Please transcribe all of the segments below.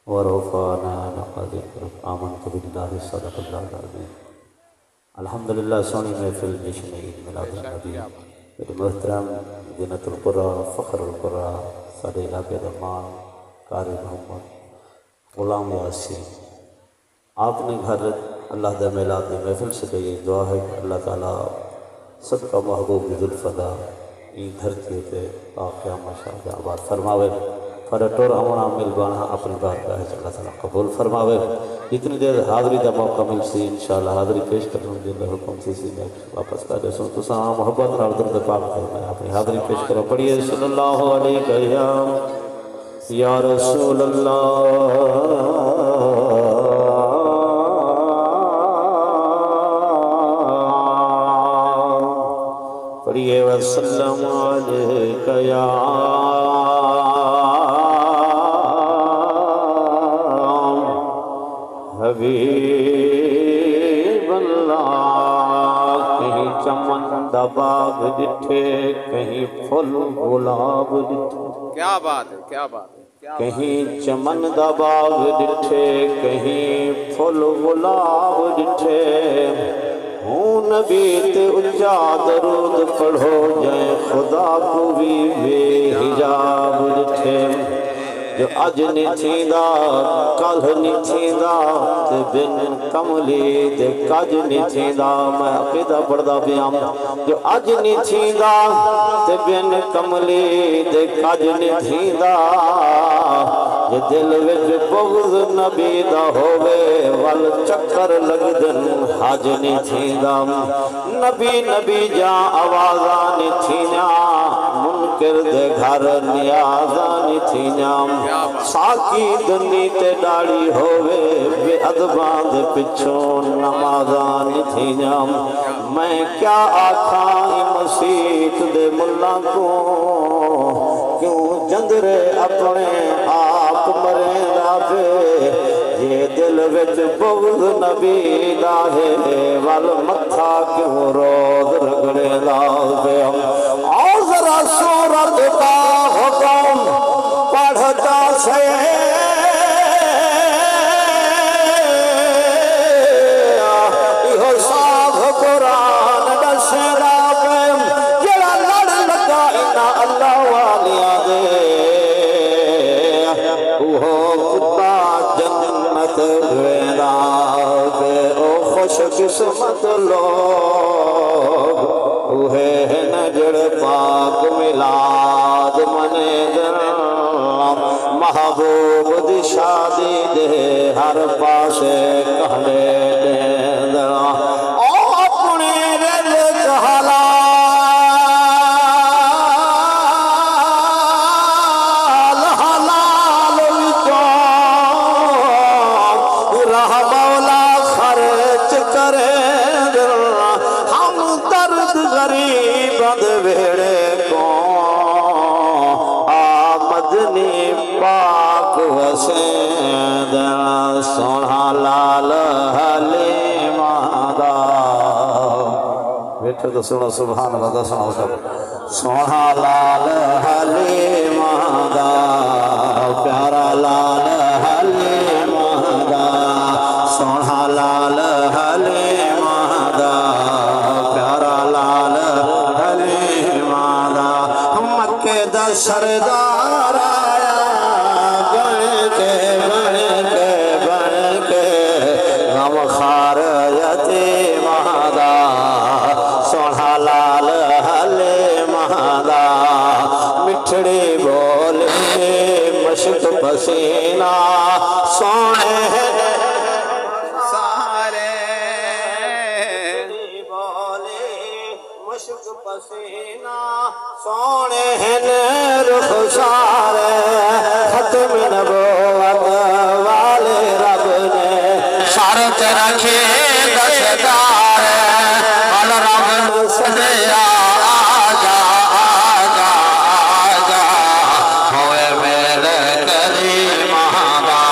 ورفعنا لقد آمنت بالله صدق الله العظيم. الحمدللہ سونی محفل جشن عید میلاد النبی میرے محترم زینت القرآ فخر القرآ سارے علاقے رحمان قاری محمد غلام یاسین، آپ نے گھر اللہ دا میلاد دی محفل سے کہی دعا ہے کہ اللہ تعالیٰ سب کا محبوب ذوالفضا ای دھرتی تے قیامت شاہ آباد فرماوے، فرٹور امنا مل بانا اپنی بارگاہ ہے اللہ تعالیٰ قبول فرماوے. جتنی دیر حاضری دا موقع مل سی انشاءاللہ حاضری پیش کروں گی اللہ حکم سی میں واپس کر دے سوں تو ساں محبت اور درد پاک میں اپنی حاضری پیش کرو. پڑھیے صلی اللہ علیہ یا رسول اللہ پڑھیے وسلم علیکہ یا حبیب اللہ. کہیں چمن دا باغ جٹھے کہیں پھل گلاب جٹھے، کیا بات ہے، کیا بات ہے. کہیں چمن دا باغ جٹھے کہیں پھل گلاب جٹھے، ہوں نبی تے اچا درود پڑھو جائیں خدا کو بھی بے حجاب جٹھے. جو اج نہیں تھیندا کل نہیں تھیندا تے بن کملی تے کج نہیں تھیندا. میں عقیدہ پڑھدا پیاں جو اج نہیں تھیندا تے بن کملی تے کج نہیں تھیندا. جے دل وچ بغض نبی دا ہووے ول چکر لگدن حج نہیں تھیندا. نبی نبی جا آوازاں نہیں تھیاں منکر دے گھر نیازاں نہیں تھیاں. ساکی دنی تے ڈاڑی ہووے بے ادباں دے پچھوں نمازاں نہیں تھیاں. میں کیا آکھاں مسیت دے ملہ کو کیوں جندرے اپنے آپ مرے لابے. یہ دل وچ بغض نبی دا ہے وال متھا کیوں روز رگڑے لابے. آؤ ذرا سورت کا حکم پڑھتا سے قسمت لوگ اوہے نجڑ پاک ملاد منے دن محبوب دی شادی دے ہر پاسے کہنے دن اپنے رزق حلال حلال رہ مولا خرچ کرے. ہم درد غریب بھیڑے کو آمدنی پاک وسین سونا لال حلیم دا. بیٹھے تو سنو سبحان اللہ دا سنو سب. سونا لال حلیم دا پیارا لال حلیم دا. سونا لال حلیم دا پیارا لال حلیم دا. مکے دا سردار آیا بن کے غم خار یتیم دا. سونا لال حلیم دا مٹھڑی بولے مشک پسینہ سونے پسینہ سونے ہیں رخ سارے ختم نبوت والے رب نے شرط رکھے دستار وال رب سدیا آجا آجا آجا ہوئے میرے کریم دا.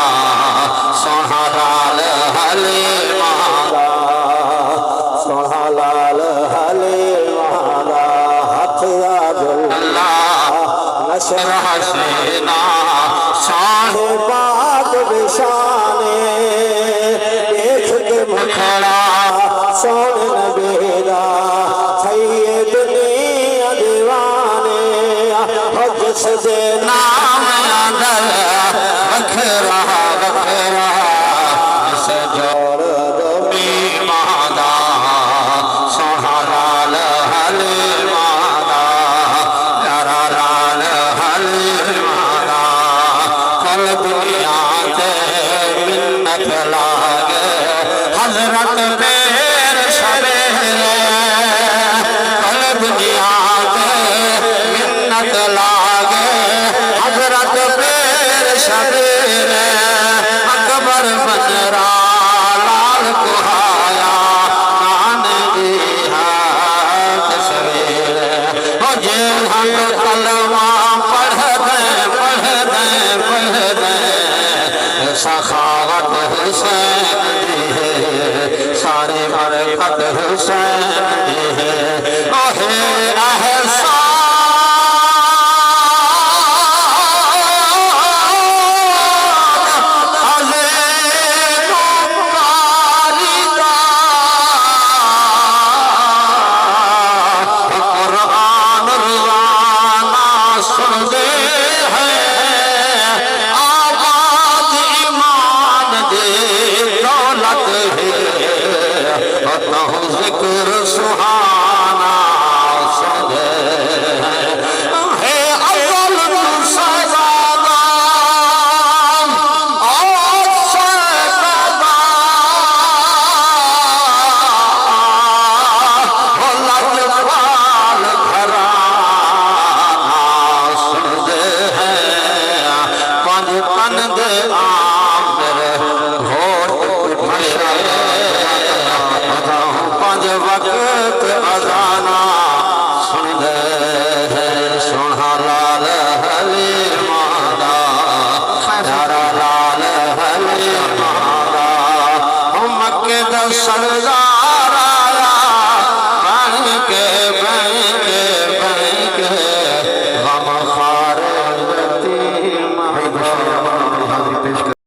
سونا لال حلیم دا سونا لال حلیم ہاتھ نشر حسینہ شاہ سونے نبی دا سید دنیا دیوانے ہو جس دے نام اندر وکھرا وکھرا اس جوڑ دو ایمان دا سونا لال حلیمان دا پیارا لال حلیمان دا کل دنیا تے منت لاگے حضرت پیر شبیرے کل دنیا تے منت لاگے حضرت پیر شبیرے اکبر بنرا لال کہایا نان دی ہاتھ سویرے ہو جیل ہم کلمہ پڑھ دیں سخاوت حسین دی ہے سارے برکت حسین دی ہے اوہے احسان عظیم باری دا قرآن روانہ سن دے ہے آباد ایمان دے دولت ہے اتنا ذکر سہانا سن دے ہے اول سزادہ اور سزادہ لجپال گھرانہ سن دے ہے پنج پن دے